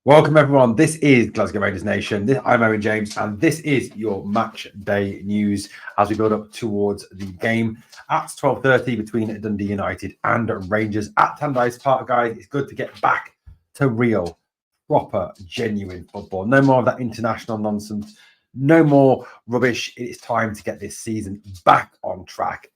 Welcome everyone. This is Glasgow Rangers Nation. I'm Owen James, and this is your match day news as we build up towards the game at 12:30 between Dundee United and Rangers at Tannadice Park. Guys, it's good to get back to real, proper, genuine football. No more of that international nonsense. No more rubbish. It is time to get this season back on track.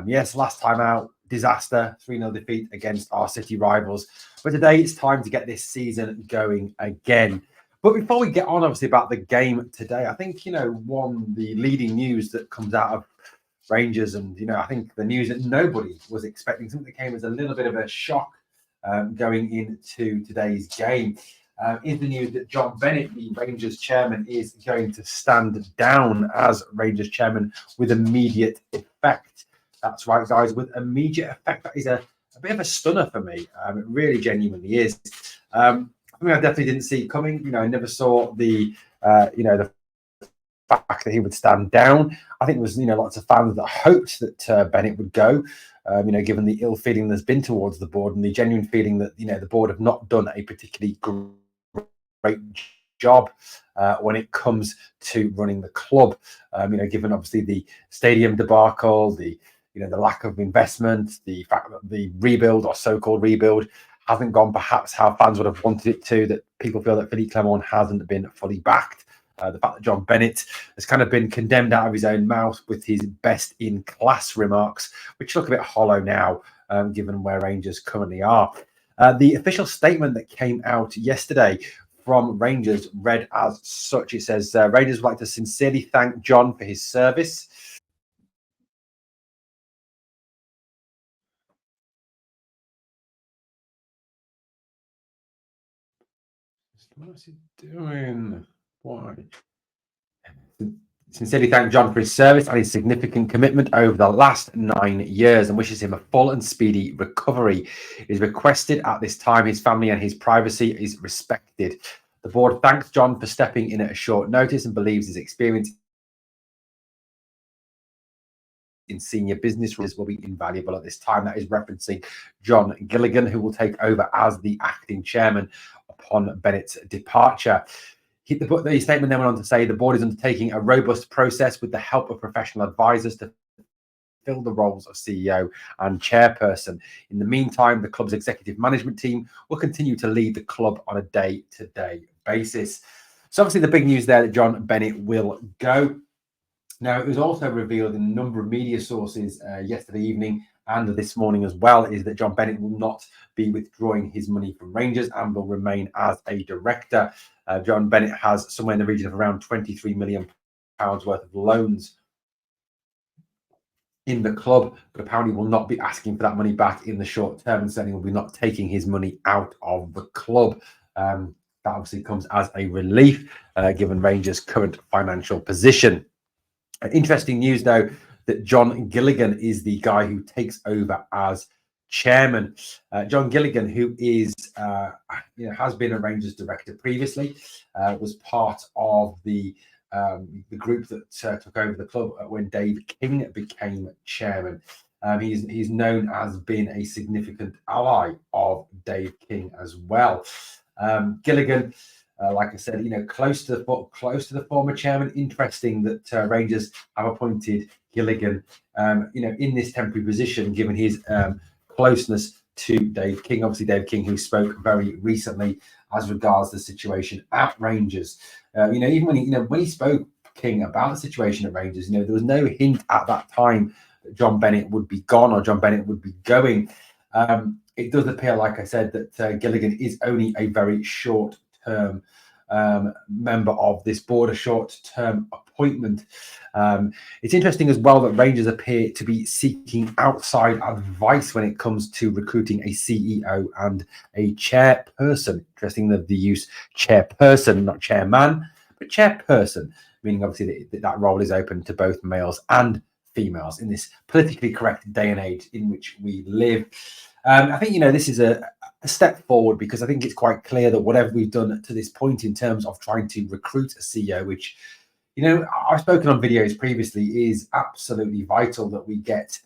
Yes, last time out, disaster, 3-0 defeat against our city rivals. But today it's time to get this season going again. But before we get on, obviously, about the game today, I think, the leading news that comes out of Rangers and, I think the news that nobody was expecting, something that came as a little bit of a shock going into today's game, is the news that John Bennett, the Rangers chairman, is going to stand down as Rangers chairman with immediate effect. That's right, guys, with immediate effect. That is a bit of a stunner for me. It really genuinely is. I definitely didn't see it coming. I never saw the fact that he would stand down. I think there was, lots of fans that hoped that Bennett would go, given the ill feeling there's been towards the board and the genuine feeling that, the board have not done a particularly great job when it comes to running the club. Given obviously the stadium debacle, the lack of investment, the fact that the rebuild or so-called rebuild hasn't gone perhaps how fans would have wanted it to, that people feel that Philippe Clement hasn't been fully backed. The fact that John Bennett has kind of been condemned out of his own mouth with his best-in-class remarks, which look a bit hollow now, given where Rangers currently are. The official statement that came out yesterday from Rangers read as such. It says, Rangers would like to sincerely thank John for his service. What's he doing? Why? Sincerely thank John for his service and his significant commitment over the last 9 years and wishes him a full and speedy recovery. It is requested at this time his family and his privacy is respected. The board thanks John for stepping in at a short notice and believes his experience in senior business will be invaluable at this time. That is referencing John Gilligan, who will take over as the acting chairman upon Bennett's departure. The statement then went on to say the board is undertaking a robust process with the help of professional advisors to fill the roles of CEO and chairperson. In the meantime, the club's executive management team will continue to lead the club on a day-to-day basis. So obviously the big news there that John Bennett will go. Now, it was also revealed in a number of media sources yesterday evening and this morning as well, is that John Bennett will not be withdrawing his money from Rangers and will remain as a director. John Bennett has somewhere in the region of around £23 million worth of loans in the club, but apparently will not be asking for that money back in the short term, and certainly will be not taking his money out of the club. That obviously comes as a relief, given Rangers' current financial position. Interesting news, though, that John Gilligan is the guy who takes over as chairman. John Gilligan, who is has been a Rangers director previously, was part of the group that took over the club when Dave King became chairman. He's known as being a significant ally of Dave King as well. Gilligan, like I said, close to the former chairman. Interesting that Rangers have appointed Gilligan, in this temporary position, given his closeness to Dave King. Obviously, Dave King, who spoke very recently as regards the situation at Rangers. Even when he spoke, King, about the situation at Rangers, there was no hint at that time that John Bennett would be gone or John Bennett would be going. It does appear, like I said, that Gilligan is only a very short-term member of this board, a short-term appointment. It's interesting as well that Rangers appear to be seeking outside advice when it comes to recruiting a CEO and a chairperson. Interesting that the use chairperson, not chairman, but chairperson, meaning obviously that role is open to both males and females in this politically correct day and age in which we live. I think, this is a step forward, because I think it's quite clear that whatever we've done to this point in terms of trying to recruit a CEO, which, I've spoken on videos previously, is absolutely vital that we get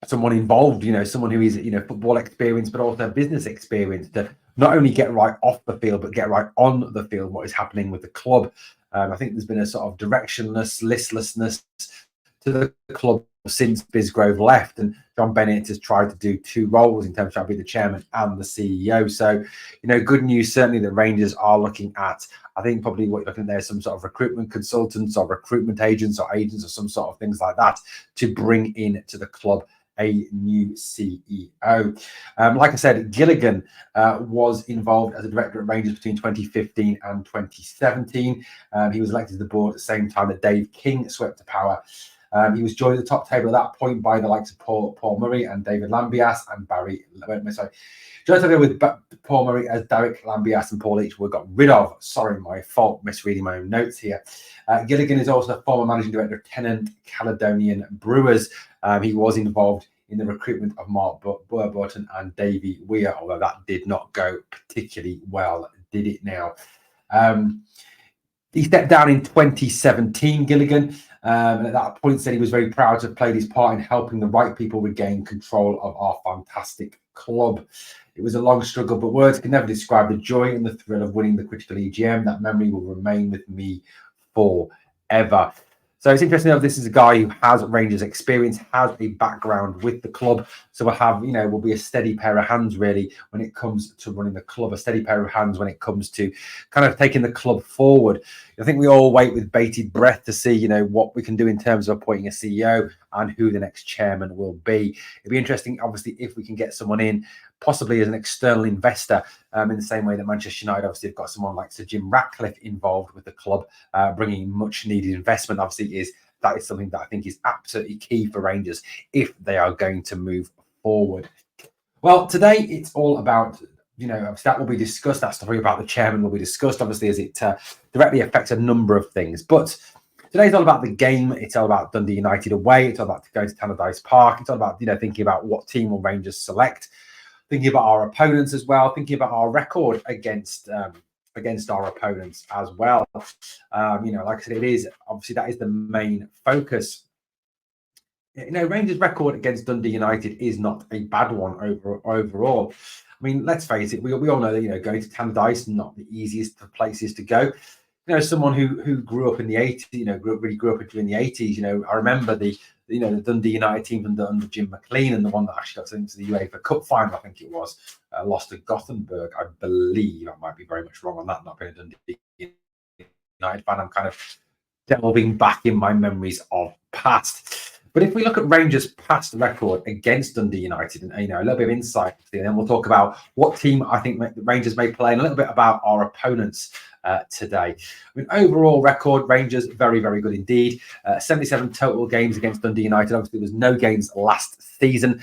someone involved, someone who is, football experience, but also business experience to not only get right off the field, but get right on the field what is happening with the club. I think there's been a sort of directionless, listlessness to the club since Bisgrove left, and John Bennett has tried to do two roles in terms of trying to be the chairman and the CEO. So, good news certainly that Rangers are looking at, I think probably what you're looking at there, some sort of recruitment consultants or recruitment agents or some sort of things like that to bring in to the club a new CEO. Like I said, Gilligan was involved as a director at Rangers between 2015 and 2017. He was elected to the board at the same time that Dave King swept to power. He was joined at the top table at that point by the likes of Paul Murray and David Lambias and Barry. Sorry, joined together with Paul Murray as Derek Lambias and Paul each were got rid of. Sorry, my fault, misreading my own notes here. Gilligan is also a former managing director of Tennant Caledonian Brewers. He was involved in the recruitment of Mark Burburton and Davy Weir, although that did not go particularly well, did it now? He stepped down in 2017, Gilligan, and at that point said he was very proud to have played his part in helping the right people regain control of our fantastic club. It was a long struggle, but words can never describe the joy and the thrill of winning the critical EGM. That memory will remain with me forever. So it's interesting that this is a guy who has Rangers experience, has a background with the club. So we'll have, will be a steady pair of hands really when it comes to running the club, a steady pair of hands when it comes to kind of taking the club forward. I think we all wait with bated breath to see, what we can do in terms of appointing a CEO and who the next chairman will be. It'd be interesting, obviously, if we can get someone in, possibly as an external investor, in the same way that Manchester United obviously have got someone like Sir Jim Ratcliffe involved with the club, bringing much needed investment. Obviously, that is something that I think is absolutely key for Rangers if they are going to move forward. Well, today it's all about, that will be discussed. That story about the chairman will be discussed, obviously, as it directly affects a number of things. But today's all about the game. It's all about Dundee United away. It's all about going to Tannadice Park. It's all about, thinking about what team will Rangers select, thinking about our opponents as well, thinking about our record against our opponents as well. Like I said, it is obviously that is the main focus. Rangers' record against Dundee United is not a bad one overall. I mean, let's face it, we all know that going to Tannadice is not the easiest of places to go. Someone who grew up in the 80s, grew up during the 80s. I remember the Dundee United team under Jim McLean, and the one that actually got into the UEFA Cup final, I think it was, lost to Gothenburg, I believe. I might be very much wrong on that, not being a Dundee United fan. I'm kind of delving back in my memories of past. But if we look at Rangers' past record against Dundee United, and a little bit of insight, and then we'll talk about what team I think the Rangers may play, and a little bit about our opponents today. I mean, overall record, Rangers very, very good indeed. 77 total games against Dundee United. Obviously, there was no games last season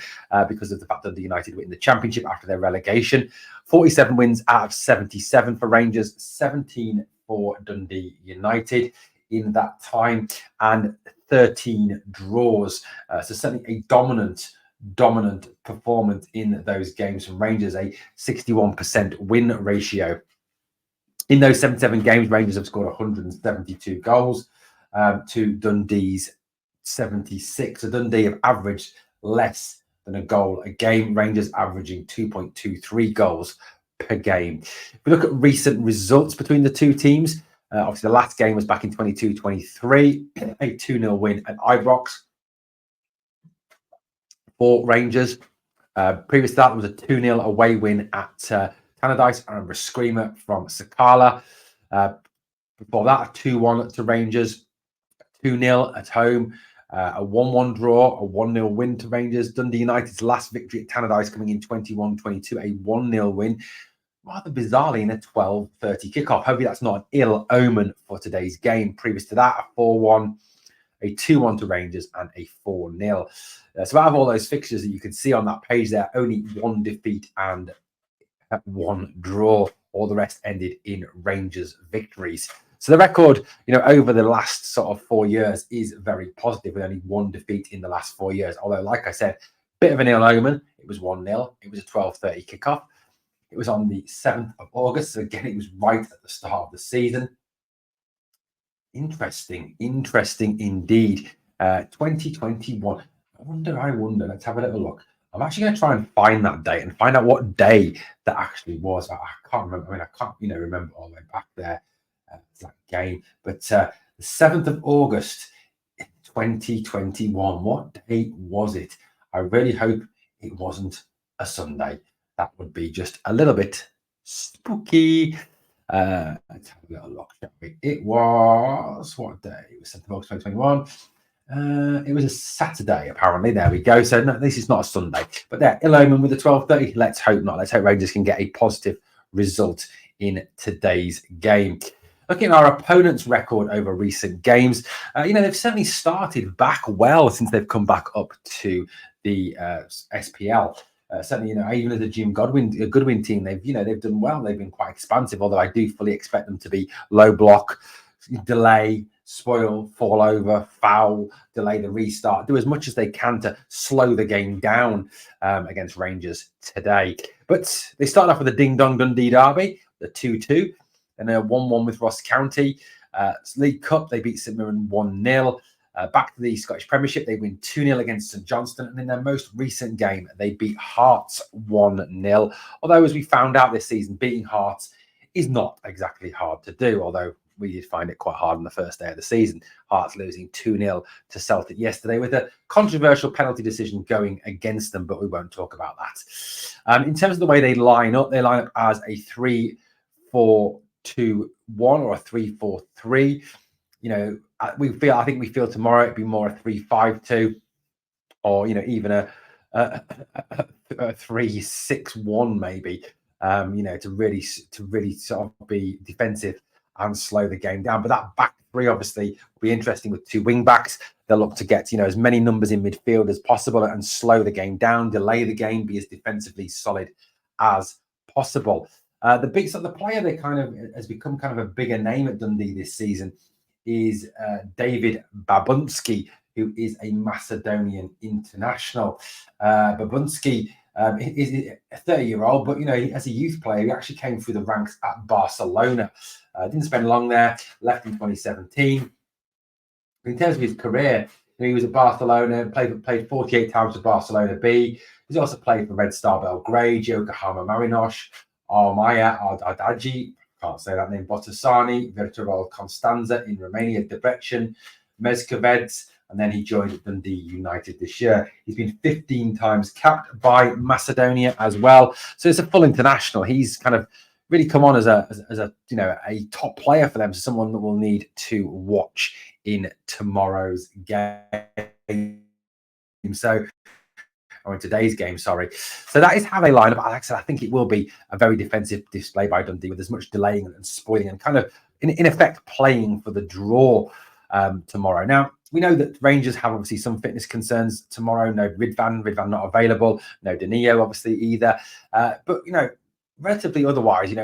because of the fact Dundee United were in the Championship after their relegation. 47 wins out of 77 for Rangers, 17 for Dundee United in that time, and 13 draws. So certainly a dominant performance in those games from Rangers, a 61% win ratio. In those 77 games, Rangers have scored 172 goals to Dundee's 76. So Dundee have averaged less than a goal a game, Rangers averaging 2.23 goals per game. If we look at recent results between the two teams, obviously the last game was back in 22-23, a 2-0 win at Ibrox for Rangers. Previous to that, there was a 2-0 away win at Tannadice. I remember a screamer from Sakala. Before that, a 2-1 to Rangers, 2-0 at home, a 1-1 draw, a 1-0 win to Rangers. Dundee United's last victory at Tannadice coming in 21-22, a 1-0 win. Rather bizarrely in a 12:30 kickoff. Hopefully that's not an ill omen for today's game. Previous to that, a 4-1, a 2-1 to Rangers, and a 4-0. So out of all those fixtures that you can see on that page there, only one defeat and one draw. All the rest ended in Rangers victories. So the record, over the last sort of 4 years is very positive, with only one defeat in the last 4 years. Although, like I said, bit of an ill omen. It was 1-0. It was a 12:30 kickoff. It was on the 7th of August. So again, it was right at the start of the season. Interesting indeed. 2021. I wonder. Let's have a little look. I'm actually going to try and find that date and find out what day that actually was. I can't remember. I mean, I can't, remember all the way back there to that game. But the 7th of August, 2021. What day was it? I really hope it wasn't a Sunday. That would be just a little bit spooky. Let's have a little look, shall we? It was what day? It was 7th of August 2021. It was a Saturday, apparently. There we go. So no, this is not a Sunday. But there, ill omen with the 12:30. Let's hope not. Let's hope Rangers can get a positive result in today's game. Looking at our opponents' record over recent games, they've certainly started back well since they've come back up to the SPL. Certainly, even as a Goodwin team, they've done well. They've been quite expansive, although I do fully expect them to be low block, delay, spoil, fall over, foul, delay the restart, do as much as they can to slow the game down against Rangers today. But they started off with a ding-dong Dundee derby, the 2-2, and a 1-1 with Ross County. League Cup, they beat St Mirren 1-0. Back to the Scottish Premiership, they win 2-0 against St Johnstone. And in their most recent game, they beat Hearts 1-0. Although, as we found out this season, beating Hearts is not exactly hard to do, although we did find it quite hard on the first day of the season. Hearts losing 2-0 to Celtic yesterday with a controversial penalty decision going against them, but we won't talk about that. In terms of the way they line up as a 3-4-2-1 or a 3-4-3. I think we feel tomorrow it'd be more a 3-5-2 or even a 3-6-1 maybe. To really sort of be defensive and slow the game down. But that back three obviously will be interesting with two wing backs. They'll look to get as many numbers in midfield as possible and slow the game down, delay the game, be as defensively solid as possible. The player that kind of has become kind of a bigger name at Dundee this season is David Babunski, who is a Macedonian international. Babunski is a 30-year-old, but as a youth player, he actually came through the ranks at Barcelona. Didn't spend long there, left in 2017. In terms of his career, he was at Barcelona, played 48 times for Barcelona B. He's also played for Red Star Belgrade, Yokohama Marinos, Armaya Ardagi, can't say that name, Botasani, Virtual Constanza in Romania, Debrecen, Mezkovets, and then he joined Dundee United this year. He's been 15 times capped by Macedonia as well. So it's a full international. He's kind of really come on as a top player for them, so someone that we'll need to watch in tomorrow's game. Or in today's game, sorry. So that is how they line up. Like I said, I think it will be a very defensive display by Dundee with as much delaying and spoiling and kind of, in effect, playing for the draw tomorrow. Now, we know that Rangers have obviously some fitness concerns tomorrow. No Ridvan not available. No Danilo, obviously, either. But, relatively otherwise,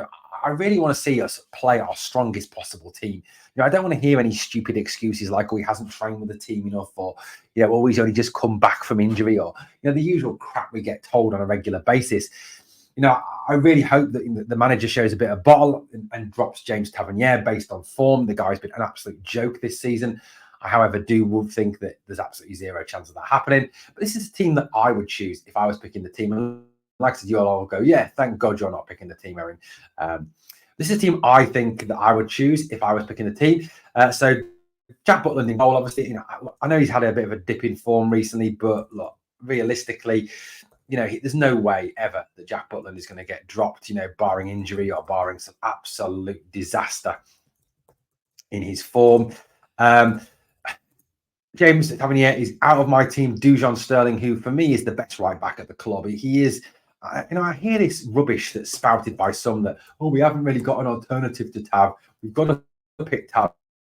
I really want to see us play our strongest possible team. I don't want to hear any stupid excuses like, he hasn't trained with the team enough, or, he's only just come back from injury, or, the usual crap we get told on a regular basis. I really hope that the manager shows a bit of bottle and drops James Tavernier based on form. The guy's been an absolute joke this season. I, however, do think that there's absolutely zero chance of that happening. But this is a team that I would choose if I was picking the team. And like I said, you'll all go, yeah, thank God you're not picking the team, Erin. This is a team I think that I would choose if I was picking the team. So Jack Butland in goal, obviously, I know he's had a bit of a dip in form recently, but look, realistically, there's no way ever that Jack Butland is going to get dropped, barring injury or barring some absolute disaster in his form. James Tavernier is out of my team. Dujon Sterling, who for me is the best right back at the club. He is, I hear this rubbish that's spouted by some that, we haven't really got an alternative to Tav. We've got to pick Tav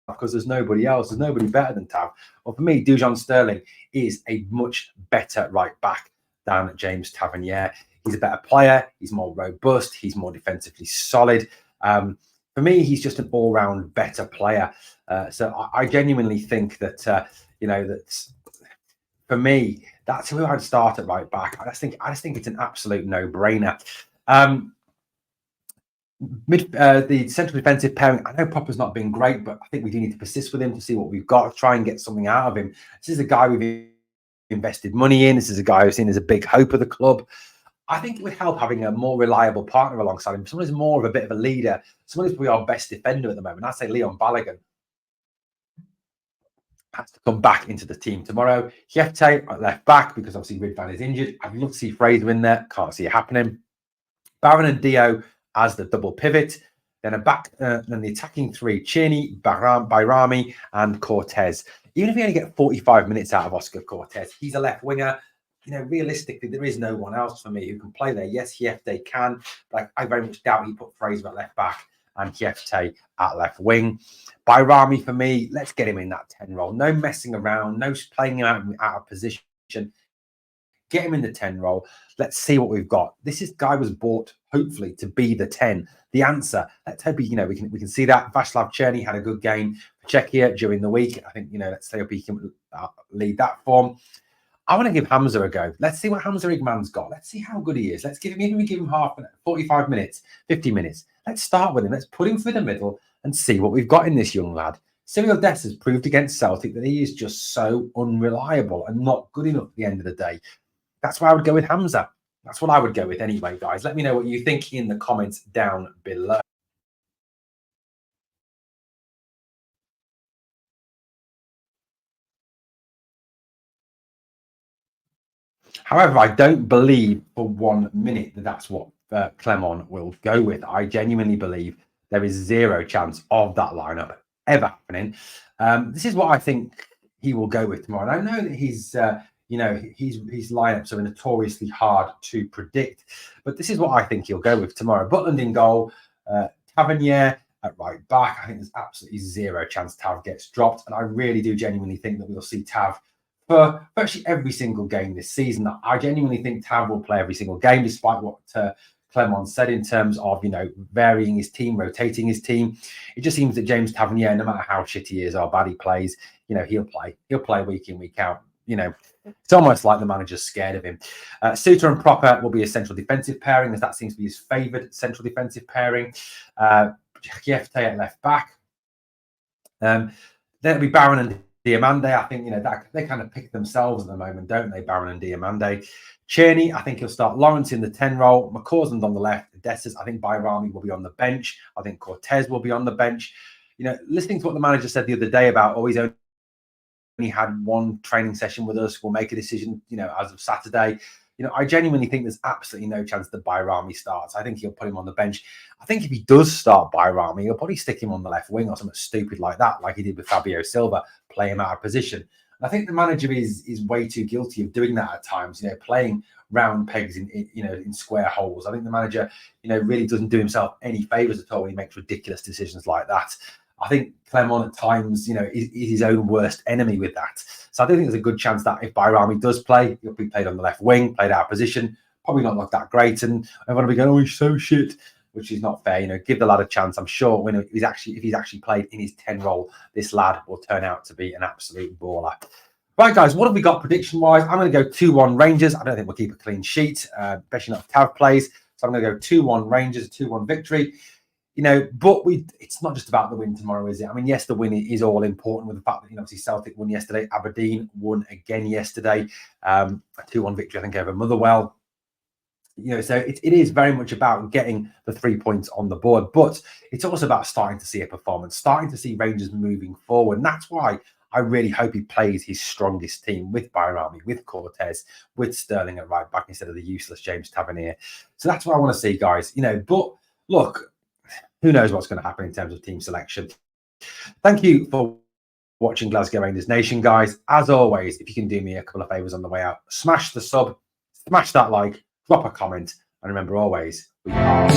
because there's nobody else. There's nobody better than Tav. Well, for me, Dujon Sterling is a much better right back than James Tavernier. He's a better player. He's more robust. He's more defensively solid. For me, he's just an all-round better player. So I genuinely think that, that for me, that's who I'd start at right back. I just think it's an absolute no-brainer. The central defensive pairing, I know Popper's not been great, but I think we do need to persist with him to see what we've got, try and get something out of him. This is a guy we've invested money in. This is a guy who's seen as a big hope of the club. I think it would help having a more reliable partner alongside him. Someone who's more of a bit of a leader. Someone who's probably our best defender at the moment. I'd say Leon Balogun has to come back into the team tomorrow. Chieftain at left back, because obviously Ridvan is injured. I'd love to see Fraser in there. Can't see it happening. Barron and Dio as the double pivot. Then then the attacking three: Tierney, Bayrami, and Cortez. Even if we only get 45 minutes out of Oscar Cortez, he's a left winger. Realistically, there is no one else for me who can play there. Yes, Chieftain can, but I very much doubt he put Fraser at left back and Chieftain at left wing. Bayrami, for me, let's get him in that 10 role. No messing around, no playing him out of position. Get him in the 10 role. Let's see what we've got. This guy was bought, hopefully, to be the 10. The answer. Let's hope we can see that. Václav Černý had a good game for Czechia during the week. I think, let's hope he can lead that form. I want to give Hamza a go. Let's see what Hamza Igman's got. Let's see how good he is. Let's give him 45 minutes, 50 minutes. Let's start with him. Let's put him through the middle and see what we've got in this young lad. Cyril Dess has proved against Celtic that he is just so unreliable and not good enough at the end of the day. That's why I would go with Hamza. That's what I would go with anyway, guys. Let me know what you think in the comments down below. However, I don't believe for 1 minute that that's what Clement will go with. I genuinely believe there is zero chance of that lineup ever happening. This is what I think he will go with tomorrow. And I know that his lineups are notoriously hard to predict, but this is what I think he'll go with tomorrow. Butland in goal, Tavernier at right back. I think there's absolutely zero chance Tav gets dropped, and I really do genuinely think that we'll see Tav for virtually every single game this season. I genuinely think Tav will play every single game, despite what Clement said in terms of, varying his team, rotating his team. It just seems that James Tavernier, no matter how shit he is or bad he plays, he'll play. He'll play week in, week out. It's almost like the manager's scared of him. Suter and Proper will be a central defensive pairing, as that seems to be his favoured central defensive pairing. Chieftain at left back. Then it'll be Barron and Diamande. I think, that they kind of pick themselves at the moment, don't they, Barron and Diamande? Tierney, I think he'll start Lawrence in the 10 role. McCausland on the left. Dessus, I think Bayrami will be on the bench. I think Cortez will be on the bench. Listening to what the manager said the other day about, he's only had one training session with us. We'll make a decision, as of Saturday. I genuinely think there's absolutely no chance that Bayrami starts. I think he'll put him on the bench. I think if he does start Bayrami, he'll probably stick him on the left wing or something stupid like that, like he did with Fabio Silva, play him out of position. And I think the manager is way too guilty of doing that at times, playing round pegs in square holes. I think the manager, really doesn't do himself any favours at all when he makes ridiculous decisions like that. I think Clement at times, is his own worst enemy with that. So I do think there's a good chance that if Bayrami does play, he'll be played on the left wing, played out of position, probably not look that great. And everyone will be going, he's so shit, which is not fair. Give the lad a chance. I'm sure if he's actually played in his 10 role, this lad will turn out to be an absolute baller. Right, guys, what have we got prediction-wise? I'm going to go 2-1 Rangers. I don't think we'll keep a clean sheet, especially not if Tav plays. So I'm going to go 2-1 Rangers, 2-1 victory. But it's not just about the win tomorrow, is it? I mean, yes, the win is all important with the fact that, obviously Celtic won yesterday. Aberdeen won again yesterday. A 2-1 victory, I think, over Motherwell. So it is very much about getting the 3 points on the board. But it's also about starting to see a performance, starting to see Rangers moving forward. And that's why I really hope he plays his strongest team with Bayrami, with Cortez, with Sterling at right back instead of the useless James Tavernier. So that's what I want to see, guys. But look, who knows what's going to happen in terms of team selection. Thank you for watching Glasgow Rangers Nation, guys. As always, if you can do me a couple of favours on the way out, smash the sub, smash that like, drop a comment, and remember always, we are